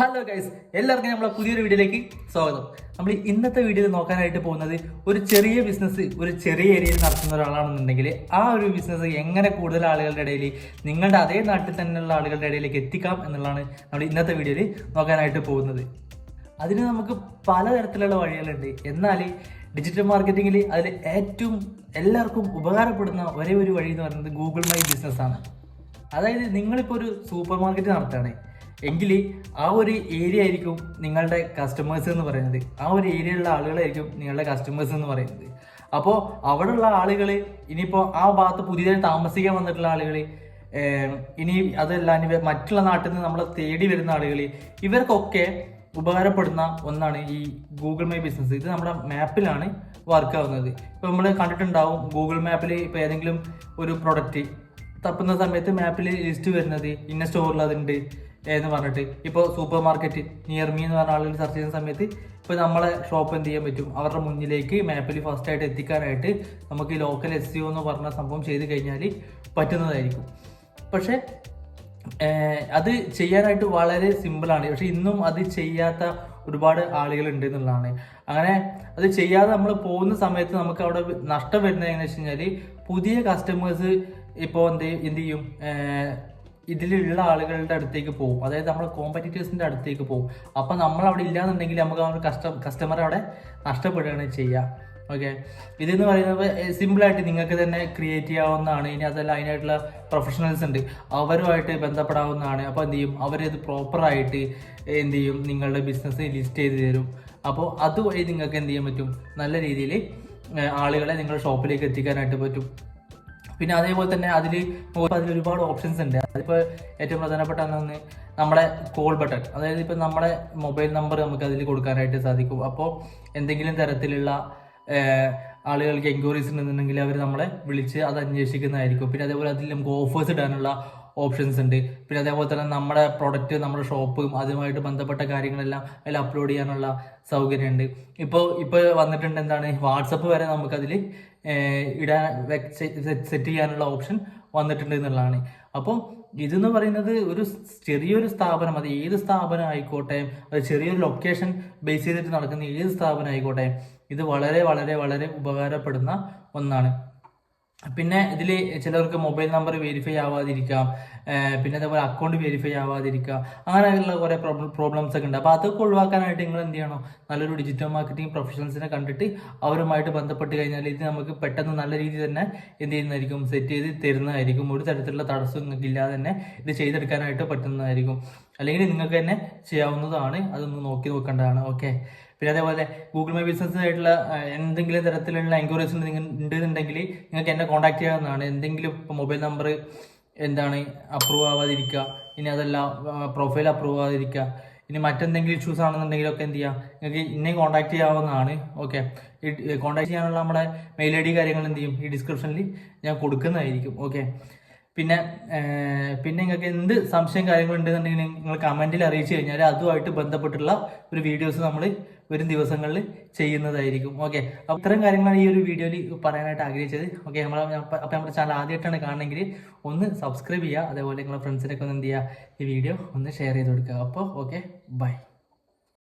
Hello guys, എല്ലാവർക്കും നമ്മളെ പുതിയൊരു വീഡിയോയിലേക്ക് സ്വാഗതം. നമ്മൾ ഇന്നത്തെ വീഡിയോയിൽ നോക്കാനായിട്ട് പോകുന്നത് ഒരു ചെറിയ ബിസിനസ് ഒരു ചെറിയ ഏരിയയിൽ നടത്തുന്ന ഒരാളാണെന്നുണ്ടെങ്കിൽ ആ ഒരു ബിസിനസ് എങ്ങനെ കൂടുതൽ ആളുകളുടെ ഇടയിൽ നിങ്ങളുടെ അതേ നാട്ടിൽ തന്നെയുള്ള ആളുകളുടെ ഇടയിലേക്ക് എത്തിക്കാം എന്നുള്ളതാണ് നമ്മൾ ഇന്നത്തെ വീഡിയോയിൽ നോക്കാനായിട്ട് പോകുന്നത്. അതിന് നമുക്ക് പലതരത്തിലുള്ള വഴികളുണ്ട്. എന്നാൽ ഡിജിറ്റൽ മാർക്കറ്റിങ്ങിൽ അതിൽ ഏറ്റവും എല്ലാവർക്കും ഉപകാരപ്പെടുന്ന ഒരേ ഒരു വഴി എന്ന് പറയുന്നത് ഗൂഗിൾ മൈ ബിസിനസ്സാണ്. അതായത് നിങ്ങളിപ്പോൾ ഒരു സൂപ്പർ മാർക്കറ്റ് നടത്തുകയാണ് എങ്കിൽ ആ ഒരു ഏരിയ ആയിരിക്കും നിങ്ങളുടെ കസ്റ്റമേഴ്സ് എന്ന് പറയുന്നത്. ആ ഒരു ഏരിയയിലുള്ള ആളുകളായിരിക്കും നിങ്ങളുടെ കസ്റ്റമേഴ്സ് എന്ന് പറയുന്നത്. അപ്പോൾ അവിടെയുള്ള ആളുകൾ ഇനിയിപ്പോൾ ആ ഭാഗത്ത് പുതിയതായി താമസിക്കാൻ വന്നിട്ടുള്ള ആളുകൾ, ഇനി അതല്ല ഇനി മറ്റുള്ള നാട്ടിൽ നിന്ന് നമ്മളെ തേടി വരുന്ന ആളുകൾ, ഇവർക്കൊക്കെ ഉപകാരപ്പെടുന്ന ഒന്നാണ് ഈ ഗൂഗിൾ മൈ ബിസിനസ്. ഇത് നമ്മുടെ മാപ്പിലാണ് വർക്ക് ആവുന്നത്. ഇപ്പോൾ നമ്മൾ കണ്ടിട്ടുണ്ടാവും ഗൂഗിൾ മാപ്പിൽ ഇപ്പോൾ ഏതെങ്കിലും ഒരു പ്രൊഡക്റ്റ് തപ്പുന്ന സമയത്ത് മാപ്പിൽ ലിസ്റ്റ് വരുന്നത് ഇന്ന സ്റ്റോറിൽ അതുണ്ട് എന്ന് പറഞ്ഞിട്ട്. ഇപ്പോൾ സൂപ്പർ മാർക്കറ്റ് നിയർ മീ എന്ന് പറഞ്ഞ ആളുകൾ സെർച്ച് ചെയ്യുന്ന സമയത്ത് ഇപ്പോൾ നമ്മളെ ഷോപ്പ് എന്ത് ചെയ്യാൻ പറ്റും, അവരുടെ മുന്നിലേക്ക് മാപ്പിൽ ഫസ്റ്റായിട്ട് എത്തിക്കാനായിട്ട് നമുക്ക് ഈ ലോക്കൽ SEO എന്ന് പറഞ്ഞ സംഭവം ചെയ്ത് കഴിഞ്ഞാൽ പറ്റുന്നതായിരിക്കും. പക്ഷേ അത് ചെയ്യാനായിട്ട് വളരെ സിമ്പിളാണ്. പക്ഷെ ഇന്നും അത് ചെയ്യാത്ത ഒരുപാട് ആളുകളുണ്ട് എന്നുള്ളതാണ്. അങ്ങനെ അത് ചെയ്യാതെ നമ്മൾ പോകുന്ന സമയത്ത് നമുക്ക് അവിടെ നഷ്ടം വരുന്നത് എങ്ങനെയാണെന്ന് വെച്ച് കഴിഞ്ഞാൽ പുതിയ കസ്റ്റമേഴ്സ് ഇപ്പോൾ എന്ത് ചെയ്യും, ഇതിലുള്ള ആളുകളുടെ അടുത്തേക്ക് പോകും. അതായത് നമ്മൾ കോമ്പറ്റീറ്റേഴ്സിൻ്റെ അടുത്തേക്ക് പോകും. അപ്പം നമ്മൾ അവിടെ ഇല്ലാന്നുണ്ടെങ്കിൽ നമുക്ക് ആ ഒരു കസ്റ്റമർ അവിടെ നഷ്ടപ്പെടുകയാണ് ചെയ്യുക. ഓക്കെ, ഇതെന്ന് പറയുന്നത് സിമ്പിളായിട്ട് നിങ്ങൾക്ക് തന്നെ ക്രിയേറ്റ് ചെയ്യാവുന്നതാണ്. ഇനി അതല്ല അതിനായിട്ടുള്ള പ്രൊഫഷണൽസ് ഉണ്ട്, അവരുമായിട്ട് ബന്ധപ്പെടാവുന്നതാണ്. അപ്പോൾ എന്ത് ചെയ്യും, അവരത് പ്രോപ്പറായിട്ട് എന്ത് ചെയ്യും, നിങ്ങളുടെ ബിസിനസ് ലിസ്റ്റ് ചെയ്ത് തരും. അപ്പോൾ അതുവഴി നിങ്ങൾക്ക് എന്ത് ചെയ്യാൻ പറ്റും, നല്ല രീതിയിൽ ആളുകളെ നിങ്ങളുടെ ഷോപ്പിലേക്ക് എത്തിക്കാനായിട്ട് പറ്റും. പിന്നെ അതേപോലെ തന്നെ അതിൽ ഒരുപാട് ഓപ്ഷൻസ് ഉണ്ട്. അതിപ്പോൾ ഏറ്റവും പ്രധാനപ്പെട്ട ഒന്ന് നമ്മുടെ കോൾ ബട്ടൺ. അതായത് ഇപ്പോൾ നമ്മുടെ മൊബൈൽ നമ്പർ നമുക്ക് അതിൽ കൊടുക്കാനായിട്ട് സാധിക്കും. അപ്പോൾ എന്തെങ്കിലും തരത്തിലുള്ള ആളുകൾക്ക് എൻക്വയറീസ് ഉണ്ടെന്നുണ്ടെങ്കിൽ അവർ നമ്മളെ വിളിച്ച് അത് അന്വേഷിക്കുന്നതായിരിക്കും. പിന്നെ അതേപോലെ അതിൽ നമുക്ക് ഓഫേഴ്സ് ഇടാനുള്ള ഓപ്ഷൻസ് ഉണ്ട്. പിന്നെ അതേപോലെ തന്നെ നമ്മുടെ പ്രൊഡക്റ്റ്, നമ്മുടെ ഷോപ്പും അതുമായിട്ട് ബന്ധപ്പെട്ട കാര്യങ്ങളെല്ലാം അതിൽ അപ്ലോഡ് ചെയ്യാനുള്ള സൗകര്യമുണ്ട്. ഇപ്പോൾ വന്നിട്ടുണ്ട് എന്താണ്, വാട്സപ്പ് വരെ നമുക്കതിൽ സെറ്റ് ചെയ്യാനുള്ള ഓപ്ഷൻ വന്നിട്ടുണ്ട് എന്നുള്ളതാണ്. അപ്പം ഇതെന്ന് പറയുന്നത് ഒരു ചെറിയൊരു സ്ഥാപനം, അത് ഏത് സ്ഥാപനം ആയിക്കോട്ടെ, അത് ചെറിയൊരു ലൊക്കേഷൻ ബേസ് ചെയ്തിട്ട് നടക്കുന്ന ഏത് സ്ഥാപനം ആയിക്കോട്ടെ, ഇത് വളരെ വളരെ വളരെ ഉപകാരപ്പെടുന്ന ഒന്നാണ്. പിന്നെ ഇതിൽ ചിലർക്ക് മൊബൈൽ നമ്പർ വെരിഫൈ ആവാതിരിക്കാം, പിന്നെ അതേപോലെ അക്കൗണ്ട് വെരിഫൈ ആവാതിരിക്കുക, അങ്ങനെയുള്ള കുറേ പ്രോബ്ലംസ് ഒക്കെ ഉണ്ട്. അപ്പോൾ അതൊക്കെ ഒഴിവാക്കാനായിട്ട് നിങ്ങൾ എന്ത് ചെയ്യണം, നല്ലൊരു ഡിജിറ്റൽ മാർക്കറ്റിംഗ് പ്രൊഫഷണൽസിനെ കണ്ടിട്ട് അവരുമായിട്ട് ബന്ധപ്പെട്ട് കഴിഞ്ഞാൽ ഇത് നമുക്ക് പെട്ടെന്ന് നല്ല രീതിയിൽ തന്നെ എന്ത് ചെയ്യുന്നതായിരിക്കും, സെറ്റ് ചെയ്ത് തരുന്നതായിരിക്കും. ഒരു തരത്തിലുള്ള തടസ്സം നിങ്ങൾക്ക് ഇല്ലാതെ തന്നെ ഇത് ചെയ്തെടുക്കാനായിട്ട് പറ്റുന്നതായിരിക്കും. അല്ലെങ്കിൽ നിങ്ങൾക്ക് തന്നെ ചെയ്യാവുന്നതാണ്, അതൊന്ന് നോക്കേണ്ടതാണ്. ഓക്കെ, പിന്നെ അതേപോലെ ഗൂഗിൾ മൈ ബിസിനസ് ആയിട്ടുള്ള എന്തെങ്കിലും തരത്തിലുള്ള എൻക്വയറീസ് ഉണ്ടെന്നുണ്ടെങ്കിൽ നിങ്ങൾക്ക് എന്നെ കോൺടാക്ട് ചെയ്യാവുന്നതാണ്. എന്തെങ്കിലും ഇപ്പോൾ മൊബൈൽ നമ്പർ എന്താണ് അപ്രൂവ് ആവാതിരിക്കുക, ഇനി അതല്ല പ്രൊഫൈൽ അപ്രൂവ് ആവാതിരിക്കുക, ഇനി മറ്റെന്തെങ്കിലും ഇഷ്യൂസ് ആണെന്നുണ്ടെങ്കിലൊക്കെ എന്ത് ചെയ്യുക, നിങ്ങൾക്ക് ഇന്നെ കോൺടാക്ട് ചെയ്യാവുന്നതാണ്. ഓക്കെ, ഈ കോൺടാക്ട് ചെയ്യാനുള്ള നമ്മുടെ മെയിൽ ID കാര്യങ്ങൾ എന്ത് ചെയ്യും, ഈ ഡിസ്ക്രിപ്ഷനിൽ ഞാൻ കൊടുക്കുന്നതായിരിക്കും. ഓക്കെ, പിന്നെ നിങ്ങൾക്ക് എന്ത് സംശയം കാര്യങ്ങളുണ്ടെന്നുണ്ടെങ്കിൽ നിങ്ങൾ കമൻറ്റിൽ അറിയിച്ചു കഴിഞ്ഞാൽ അതുമായിട്ട് ബന്ധപ്പെട്ടുള്ള ഒരു വീഡിയോസ് നമ്മൾ വരും ദിവസങ്ങളിൽ ചെയ്യുന്നതായിരിക്കും. ഓക്കെ, അപ്പോൾ ഇത്തരം കാര്യങ്ങളാണ് ഈ ഒരു വീഡിയോയിൽ പറയാനായിട്ട് ആഗ്രഹിച്ചത്. ഓക്കെ, അപ്പോൾ നമ്മുടെ ചാനൽ ആദ്യമായിട്ടാണ് കാണണമെങ്കിൽ ഒന്ന് സബ്സ്ക്രൈബ് ചെയ്യുക. അതേപോലെ നിങ്ങളുടെ ഫ്രണ്ട്സിനൊക്കെ ഒന്ന് എന്ത് ചെയ്യുക, ഈ വീഡിയോ ഒന്ന് ഷെയർ ചെയ്ത് കൊടുക്കുക. അപ്പോൾ ഓക്കെ, ബൈ.